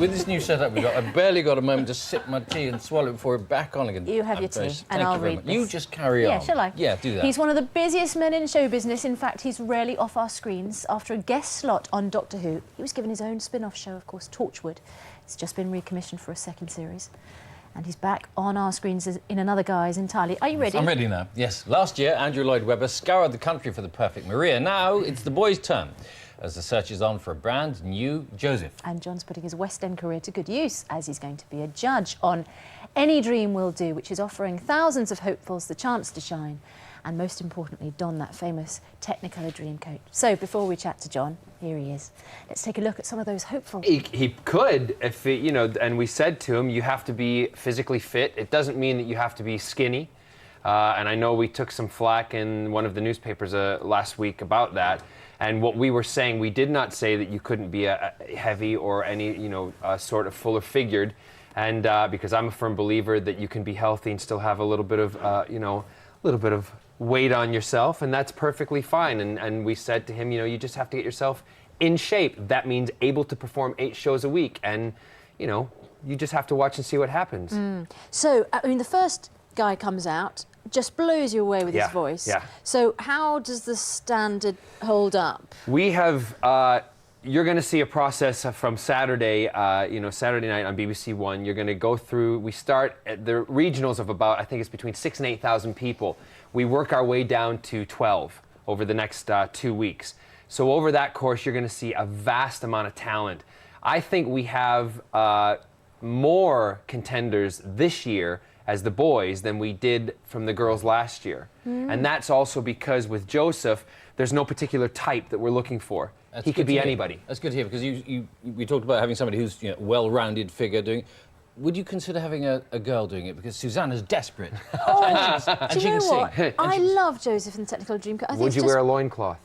with this new setup we've got, I've barely got a moment to sip my tea and swallow it before we're back on again. You have your tea, and I'll read this. You just carry on. Yeah, shall I? Yeah, do that. He's one of the busiest men in show business. In fact, he's rarely off our screens. After a guest slot on Doctor Who, he was given his own spin-off show, of course, Torchwood. It's just been recommissioned for a second series. And he's back on our screens in another guise entirely. Are you ready? I'm ready now, yes. Last year, Andrew Lloyd Webber scoured the country for the perfect Maria. Now, it's the boys' turn, as the search is on for a brand new Joseph. And John's putting his West End career to good use, as he's going to be a judge on Any Dream Will Do, which is offering thousands of hopefuls the chance to shine, and most importantly, don that famous Technicolor Dreamcoat. So, before we chat to John, here he is. Let's take a look at some of those hopefuls. He could, if he, you know, and we said to him, you have to be physically fit. It doesn't mean that you have to be skinny. And I know we took some flack in one of the newspapers last week about that. And what we were saying, we did not say that you couldn't be a heavy or any, you know, sort of fuller figured. And because I'm a firm believer that you can be healthy and still have a little bit of, you know, a little bit of weight on yourself, and that's perfectly fine. And we said to him, you know, you just have to get yourself in shape. That means able to perform 8 shows a week. And, you know, you just have to watch and see what happens. So, I mean, the first guy comes out, just blows you away with his voice. Yeah. So how does the standard hold up? We have, you're going to see a process from Saturday, you know, Saturday night on BBC1. You're going to go through, we start at the regionals of about, I think it's between 6,000 and 8,000 people. We work our way down to 12 over the next 2 weeks. So over that course, you're going to see a vast amount of talent. I think we have more contenders this year as the boys than we did from the girls last year. And that's also because with Joseph, there's no particular type that we're looking for. He could be anybody. That's good to hear, because we talked about having somebody who's, you know, well-rounded figure doing it. Would you consider having a girl doing it? Because Susanna's desperate. Oh, and do you know she can what? sing. I love Joseph and the Technicolor Dreamcoat. I think Would you wear a loincloth?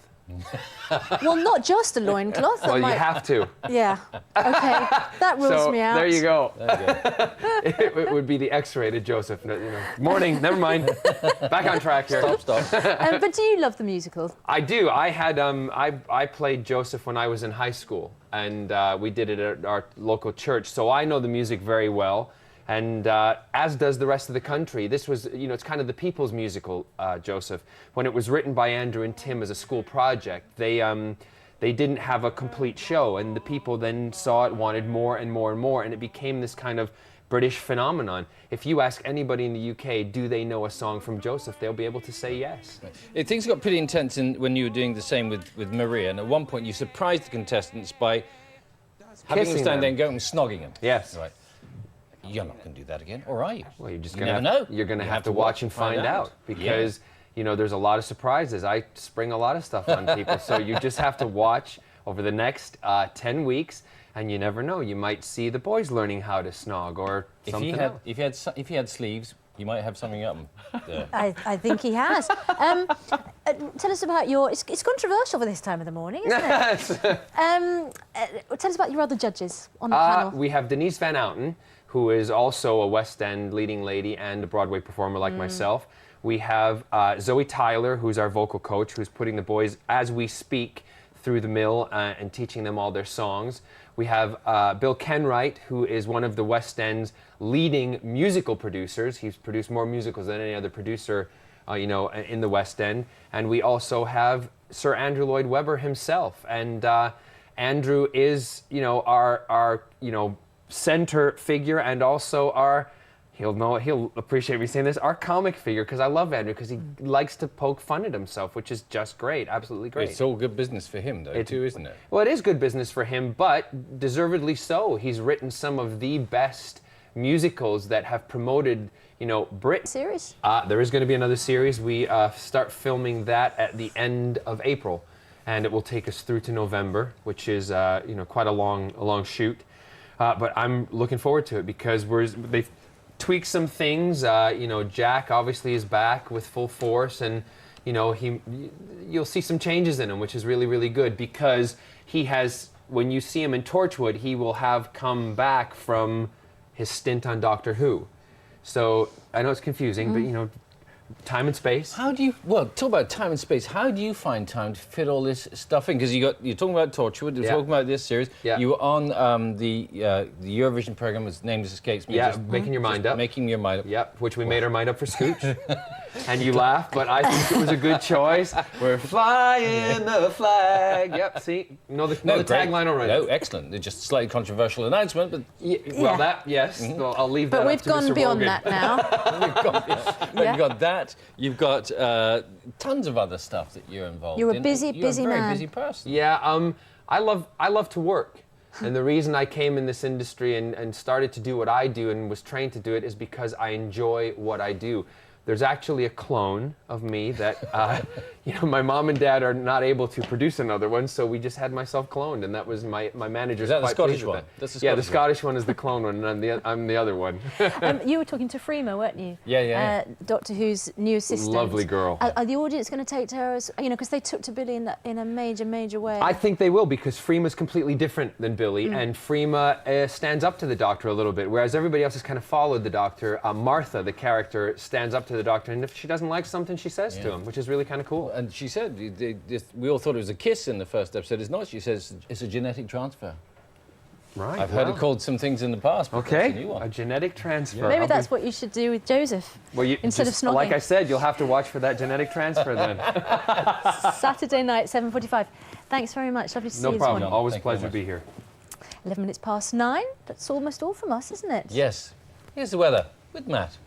Well, not just a loincloth. Well, you have to. Yeah. Okay. That rules me out. There you go. It would be the X-rated Joseph. You know. Morning. Never mind. Back on track here. Stop. But do you love the musical? I do. I had I played Joseph when I was in high school, and we did it at our local church. So I know the music very well. And as does the rest of the country. This was, you know, it's kind of the people's musical, Joseph. When it was written by Andrew and Tim as a school project, they didn't have a complete show, and the people then saw it, wanted more and more and more, and it became this kind of British phenomenon. If you ask anybody in the UK, do they know a song from Joseph, they'll be able to say yes. Things got pretty intense when you were doing the same with Maria, and at one point you surprised the contestants by having them stand there and going and snogging them. Yes. Right. You're not going to do that again, or are you? Well, you're just you going never know. You're going to have to watch and find out, because you know, there's a lot of surprises. I spring a lot of stuff on people, so you just have to watch over the next 10 weeks, and you never know. You might see the boys learning how to snog or something else. If he had sleeves, you might have something up there. I think he has. Tell us about your... It's controversial for this time of the morning, isn't it? Tell us about your other judges on the panel. We have Denise Van Outen, who is also a West End leading lady and a Broadway performer like myself. We have Zoe Tyler, who's our vocal coach, who's putting the boys, as we speak, through the mill and teaching them all their songs. We have Bill Kenwright, who is one of the West End's leading musical producers. He's produced more musicals than any other producer, you know, in the West End. And we also have Sir Andrew Lloyd Webber himself. And Andrew is, you know, our you know, center figure, and also our, he'll appreciate me saying this, our comic figure, because I love Andrew, because he likes to poke fun at himself, which is just great, absolutely great. It's all good business for him, though, too, isn't it? Well, it is good business for him, but deservedly so. He's written some of the best musicals that have promoted, you know, Brit. Series? There is going to be another series. We start filming that at the end of April, and it will take us through to November, which is, you know, quite a long shoot. But I'm looking forward to it, because they've tweaked some things. You know, Jack obviously is back with full force, and you know, you'll see some changes in him, which is really, really good, because he has, when you see him in Torchwood, he will have come back from his stint on Doctor Who. So I know it's confusing, but you know, Time and space. How do you, well, talk about time and space. How do you find time to fit all this stuff in? Because you're talking about Torchwood, you're talking about this series. Yeah. You were on the Eurovision program, whose name just escapes me. Yeah, just, making your mind up. Making your mind up. Yep, which we made our mind up for Scooch. And you laugh, but I think it was a good choice. We're flying the flag. Yep, see? Know the tagline already. No, excellent. It's just a slightly controversial announcement, but... Well, that, yes. Well, I'll leave that But up we've to gone Mr. beyond Morgan. that now. You've got that. You've got tons of other stuff that you're involved in. You're a busy, busy You're a very man. busy person. Yeah, I love to work. And the reason I came in this industry and started to do what I do and was trained to do it is because I enjoy what I do. There's actually a clone of me that, my mom and dad are not able to produce another one, so we just had myself cloned, and that was my manager's. Is that the quite Scottish pleased with one? that. That's the Yeah, the Scottish Scottish one is the clone one, and I'm the other one. You were talking to Freema, weren't you? Yeah. Doctor Who's new assistant. Lovely girl. Are the audience going to take to her as, because they took to Billy in a major way? I think they will, because Freema's completely different than Billy, and Freema stands up to the Doctor a little bit, whereas everybody else has kind of followed the Doctor. Martha, the character, stands up to the Doctor, and if she doesn't like something, she says to him, which is really kind of cool. And she said, we all thought it was a kiss in the first episode. It's not. She says it's a genetic transfer. Right. I've heard it called some things in the past. But that's a new one. A genetic transfer. Maybe that's what you should do with Joseph. Well, instead of snogging. Like I said, you'll have to watch for that genetic transfer then. Saturday night, 7:45. Thanks very much. Lovely to see you No this problem. morning. Always a Thank you very pleasure to be here. 11 minutes past 9. That's almost all from us, isn't it? Yes. Here's the weather with Matt.